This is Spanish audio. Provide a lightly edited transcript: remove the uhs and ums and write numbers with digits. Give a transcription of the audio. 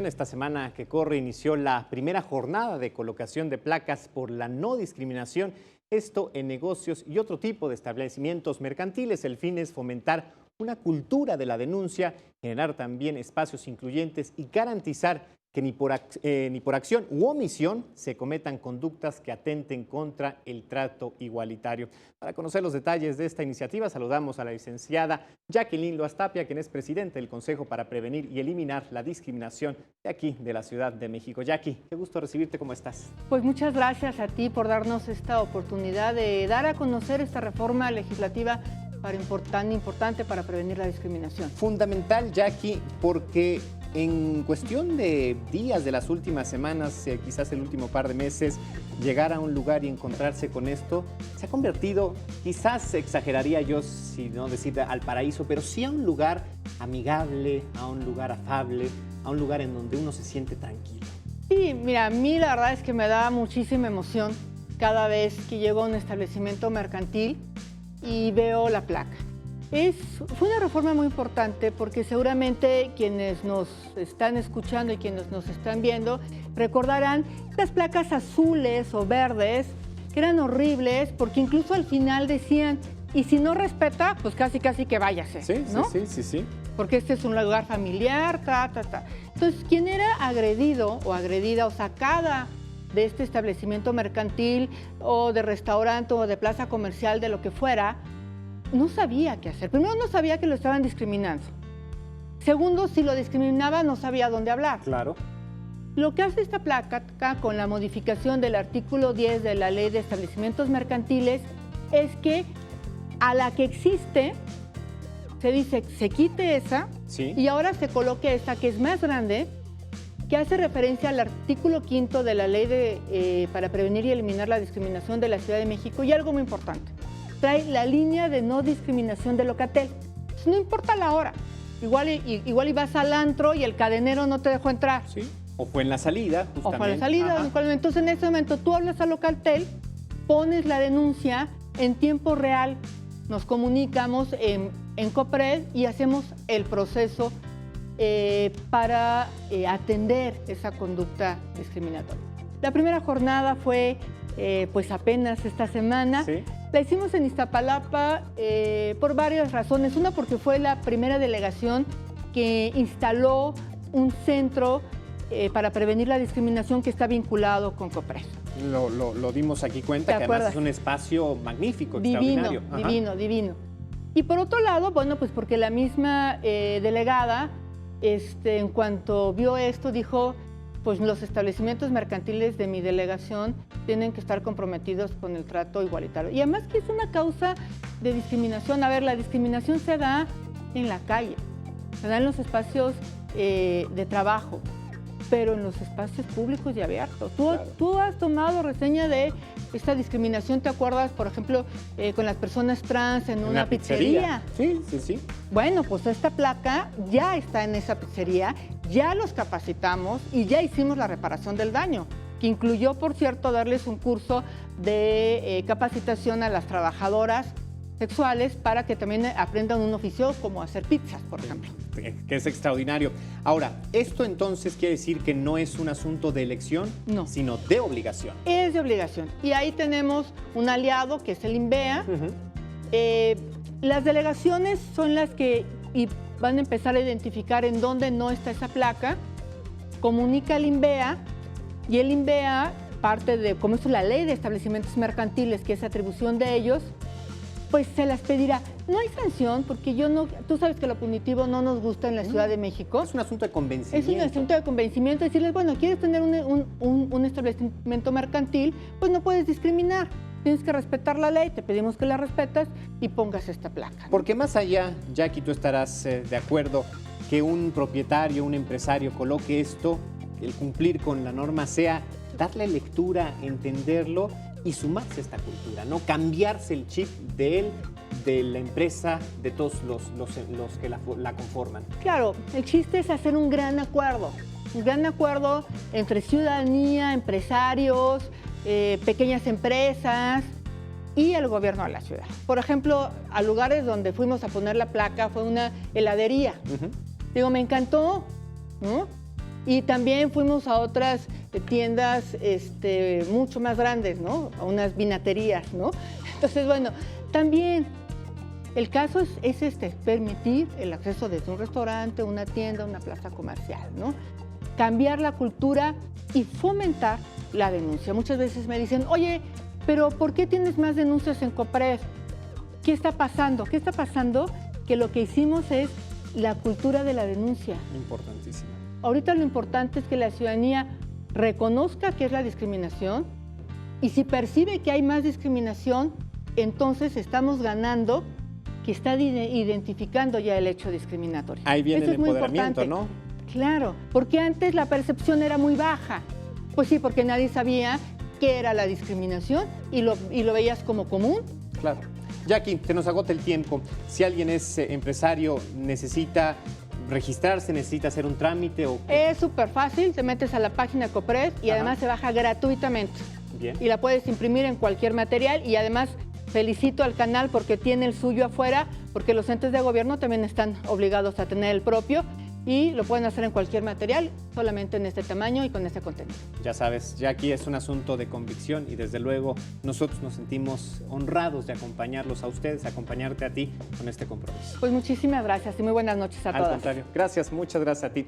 Esta semana que corre inició la primera jornada de colocación de placas por la no discriminación, esto en negocios y otro tipo de establecimientos mercantiles. El fin es fomentar una cultura de la denuncia, generar también espacios incluyentes y garantizar que ni por acción u omisión se cometan conductas que atenten contra el trato igualitario. Para conocer los detalles de esta iniciativa, saludamos a la licenciada Jacqueline Loaz Tapia, quien es presidente del Consejo para Prevenir y Eliminar la Discriminación de aquí, de la Ciudad de México. Jackie, qué gusto recibirte, ¿cómo estás? Pues muchas gracias a ti por darnos esta oportunidad de dar a conocer esta reforma legislativa tan importante para prevenir la discriminación. Fundamental, Jackie, porque en cuestión de días de las últimas semanas, quizás el último par de meses, llegar a un lugar y encontrarse con esto, se ha convertido, quizás exageraría yo si no decir al paraíso, pero sí a un lugar amigable, a un lugar afable, a un lugar en donde uno se siente tranquilo. Sí, mira, a mí la verdad es que me da muchísima emoción cada vez que llego a un establecimiento mercantil y veo la placa. Fue una reforma muy importante porque seguramente quienes nos están escuchando y quienes nos están viendo recordarán las placas azules o verdes que eran horribles porque incluso al final decían, y si no respeta, pues casi que váyase, sí, ¿no? Sí. Porque este es un lugar familiar, Entonces, quien era agredido o agredida o sacada de este establecimiento mercantil o de restaurante o de plaza comercial, de lo que fuera, no sabía qué hacer. Primero, no sabía que lo estaban discriminando. Segundo, si lo discriminaba, no sabía dónde hablar. Claro. Lo que hace esta placa con la modificación del artículo 10 de la Ley de Establecimientos Mercantiles es que a la que existe, se dice, se quite esa, sí, y ahora se coloque esta que es más grande, que hace referencia al artículo 5 de la Ley para prevenir y eliminar la discriminación de la Ciudad de México. Y algo muy importante, trae la línea de no discriminación de Locatel. Pues no importa la hora. Igual y vas al antro y el cadenero no te dejó entrar. Sí. O fue en la salida, justamente. O fue en la salida. Entonces, en ese momento, tú hablas a Locatel, pones la denuncia en tiempo real, nos comunicamos en COPRED y hacemos el proceso para atender esa conducta discriminatoria. La primera jornada fue pues apenas esta semana. Sí. La hicimos en Iztapalapa por varias razones. Una, porque fue la primera delegación que instaló un centro para prevenir la discriminación que está vinculado con COPRED. Lo dimos aquí cuenta, que además es un espacio magnífico, extraordinario. Divino. Y por otro lado, bueno, pues porque la misma delegada, en cuanto vio esto, dijo, pues los establecimientos mercantiles de mi delegación tienen que estar comprometidos con el trato igualitario. Y además que es una causa de discriminación. A ver, la discriminación se da en la calle, se da en los espacios de trabajo, pero en los espacios públicos y abiertos. Tú has tomado reseña de esta discriminación, ¿te acuerdas, por ejemplo, con las personas trans en una pizzería? Sí. Bueno, pues esta placa ya está en esa pizzería, ya los capacitamos y ya hicimos la reparación del daño, que incluyó, por cierto, darles un curso de capacitación a las trabajadoras sexuales para que también aprendan un oficio como hacer pizzas, por ejemplo. Que es extraordinario. Ahora, ¿esto entonces quiere decir que no es un asunto de elección, no, sino de obligación? Es de obligación. Y ahí tenemos un aliado, que es el INVEA. Las delegaciones son las que van a empezar a identificar en dónde no está esa placa, comunica al INVEA, y el INVEA, parte de, como es la Ley de Establecimientos Mercantiles, que es atribución de ellos, pues se las pedirá. No hay sanción, porque tú sabes que lo punitivo no nos gusta en la Ciudad de México. Es un asunto de convencimiento. Es un asunto de convencimiento, decirles, bueno, ¿quieres tener un establecimiento mercantil? Pues no puedes discriminar. Tienes que respetar la ley, te pedimos que la respetas y pongas esta placa. Porque más allá, Jackie, tú estarás de acuerdo que un propietario, un empresario coloque esto, el cumplir con la norma sea darle lectura, entenderlo y sumarse a esta cultura, ¿no? Cambiarse el chip de él, de la empresa, de todos los que la conforman. Claro, el chiste es hacer un gran acuerdo entre ciudadanía, empresarios, pequeñas empresas y el gobierno de la ciudad. Por ejemplo, a lugares donde fuimos a poner la placa fue una heladería. Digo, me encantó, ¿no? Y también fuimos a otras tiendas mucho más grandes, ¿no? A unas vinaterías, ¿no? Entonces, bueno, también el caso es permitir el acceso desde un restaurante, una tienda, una plaza comercial, ¿no? Cambiar la cultura y fomentar la denuncia. Muchas veces me dicen, oye, pero ¿por qué tienes más denuncias en Copred? ¿Qué está pasando? ¿Qué está pasando? Que lo que hicimos es la cultura de la denuncia. Importantísimo. Ahorita lo importante es que la ciudadanía reconozca qué es la discriminación y si percibe que hay más discriminación, entonces estamos ganando que está identificando ya el hecho discriminatorio. Ahí viene Eso el es muy empoderamiento, importante. ¿no? Claro, porque antes la percepción era muy baja. Pues sí, porque nadie sabía qué era la discriminación y lo veías como común. Claro. Jackie, se nos agota el tiempo. Si alguien es empresario, necesita registrarse, necesita hacer un trámite o... Es súper fácil, te metes a la página Copred y además se baja gratuitamente. Bien. Y la puedes imprimir en cualquier material y además felicito al canal porque tiene el suyo afuera, porque los entes de gobierno también están obligados a tener el propio y lo pueden hacer en cualquier material, solamente en este tamaño y con este contenido. Ya sabes, Jackie, es un asunto de convicción y desde luego nosotros nos sentimos honrados de acompañarlos a ustedes, acompañarte a ti con este compromiso. Pues muchísimas gracias y muy buenas noches a todos. Al contrario, gracias, muchas gracias a ti.